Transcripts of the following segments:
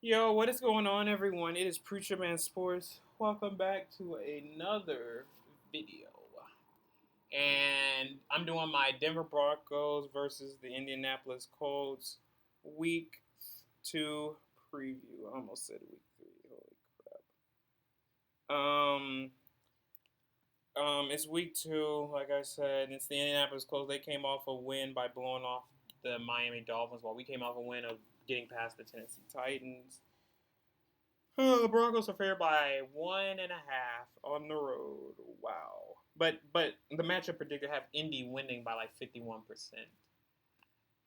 Yo, what is going on, everyone? It is Preacher Man Sports. Welcome back to another video. And I'm doing my Denver Broncos versus the Indianapolis Colts week 2 preview. I almost said week 3. Holy crap. It's week 2, like I said. It's the Indianapolis Colts. They came off a win by blowing off the Miami Dolphins, while we came off a win of getting past the Tennessee Titans. Oh, the Broncos are favored by 1.5 on the road. Wow. But the matchup predictor have Indy winning by like 51%.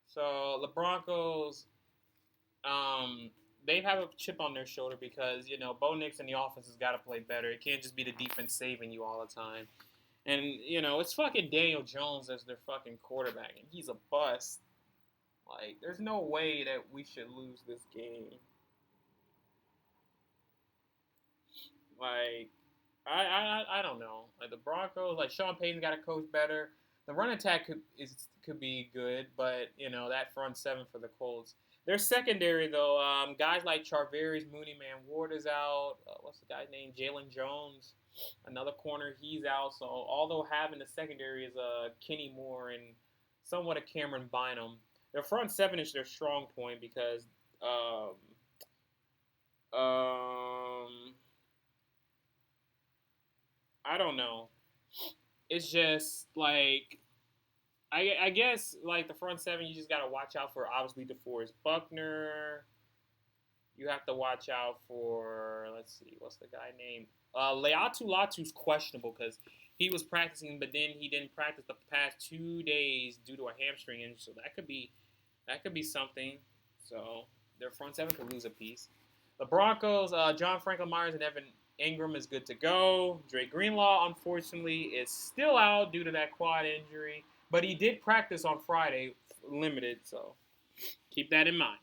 So the Broncos, um, they have a chip on their shoulder because Bo Nix and the offense has got to play better. It can't just be the defense saving you all the time. And it's fucking Daniel Jones as their fucking quarterback, and he's a bust. Like, there's no way that we should lose this game. Like, I don't know. Like the Broncos, like Sean Payton's got to coach better. The run attack could be good, but that front seven for the Colts. Their secondary though, guys like Charvarius Mooney, man, Ward is out. What's the guy's name? Jalen Jones, another corner, he's out. So although having the secondary is Kenny Moore and somewhat a Cameron Bynum, their front seven is their strong point because um I don't know. It's just like I guess like the front seven, you just gotta watch out for obviously DeForest Buckner. You have to watch out for, let's see, what's the guy name? Leatu Latu's questionable because he was practicing, but then he didn't practice the past 2 days due to a hamstring injury. So that could be something. So their front seven could lose a piece. The Broncos, John Franklin Myers and Evan Ingram is good to go. Dre Greenlaw, unfortunately, is still out due to that quad injury, but he did practice on Friday, limited, so keep that in mind.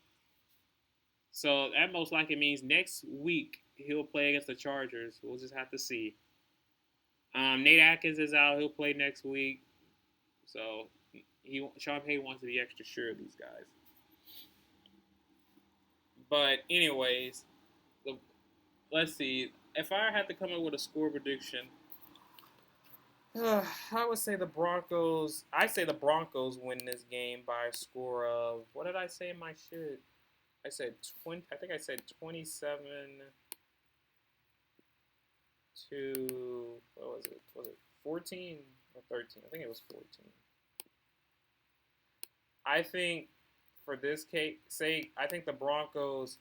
So that most likely means next week he'll play against the Chargers. We'll just have to see. Nate Atkins is out. He'll play next week. So Sean Payton wants to be extra sure of these guys. But anyways, the, let's see. If I had to come up with a score prediction, I would say the Broncos. I say the Broncos win this game by a score of, what did I say in my shit? I said 20. I think I said 27 to, what was it? Was it 14 or 13? I think it was 14. I think for this case sake, I think the Broncos,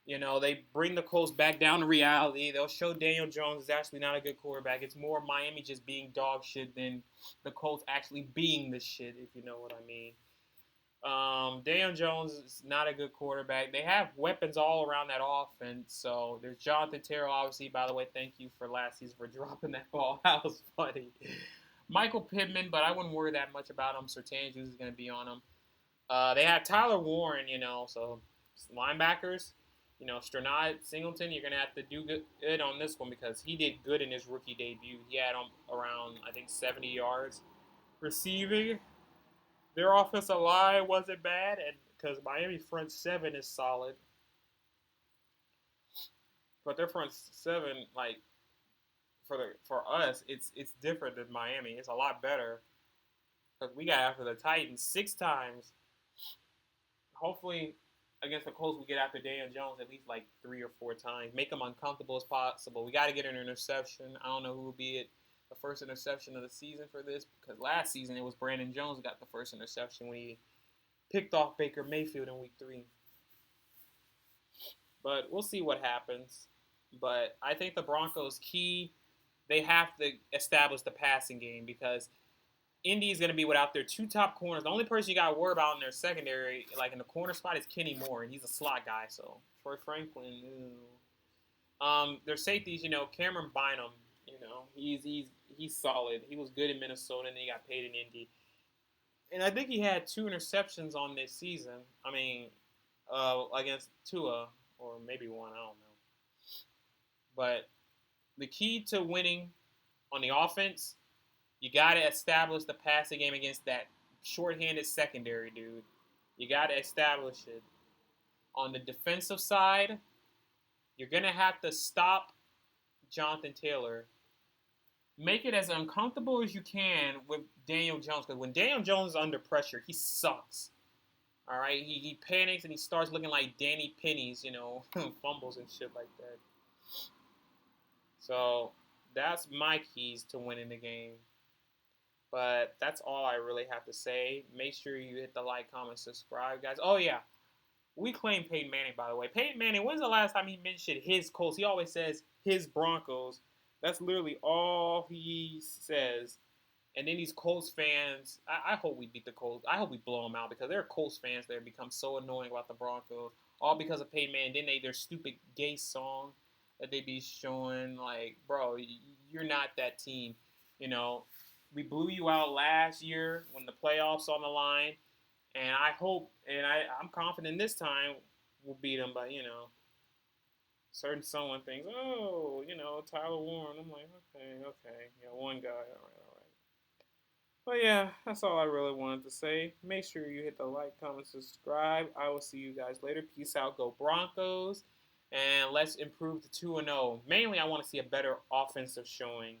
they bring the Colts back down to reality. They'll show Daniel Jones is actually not a good quarterback. It's more Miami just being dog shit than the Colts actually being the shit, if you know what I mean. Daniel Jones is not a good quarterback. They have weapons all around that offense. So there's Jonathan Terrell, obviously. By the way, thank you for last season for dropping that ball. That was funny. Michael Pittman, but I wouldn't worry that much about him. Sertan is going to be on him. They have Tyler Warren, so linebackers, Sternad, Singleton, you're going to have to do good on this one because he did good in his rookie debut. He had around, I think, 70 yards receiving. Their offensive line wasn't bad, and because Miami front seven is solid, but their front seven, like for us, it's different than Miami. It's a lot better because we got after the Titans 6 times. Hopefully, against the Colts, we get after Daniel Jones at least like 3 or 4 times. Make him uncomfortable as possible. We got to get an interception. I don't know who will be it. The first interception of the season for this, because last season it was Brandon Jones who got the first interception when he picked off Baker Mayfield in week 3. But we'll see what happens. But I think the Broncos key, they have to establish the passing game because Indy is going to be without their 2 top corners. The only person you got to worry about in their secondary, like in the corner spot, is Kenny Moore, and he's a slot guy. So Troy Franklin, their safeties, Cameron Bynum, he's solid. He was good in Minnesota, and then he got paid in Indy. And I think he had 2 interceptions on this season. I mean, against Tua, or maybe one, I don't know. But the key to winning on the offense, you got to establish the passing game against that shorthanded secondary, dude. You got to establish it. On the defensive side, You're going to have to stop Jonathan Taylor. Make it as uncomfortable as you can with Daniel Jones, because when Daniel Jones is under pressure, he sucks. All right, he panics and he starts looking like Danny Pennies, fumbles and shit like that. So that's my keys to winning the game. But that's all I really have to say. Make sure you hit the like, comment, subscribe, guys. Oh yeah, we claim Peyton Manning, by the way. Peyton Manning, when's the last time he mentioned his Colts? He always says his Broncos. That's literally all he says. And then these Colts fans, I hope we beat the Colts. I hope we blow them out, because there are Colts fans that have become so annoying about the Broncos, all because of Peyton Manning. Then their stupid gay song that they be showing, like, bro, you're not that team. You know, we blew you out last year when the playoffs on the line, and I hope, and I'm confident this time we'll beat them. But certain someone thinks, oh, Tyler Warren. I'm like, okay, yeah, one guy, all right. But yeah, that's all I really wanted to say. Make sure you hit the like, comment, subscribe. I will see you guys later. Peace out. Go Broncos. And let's improve to 2-0. Mainly, I want to see a better offensive showing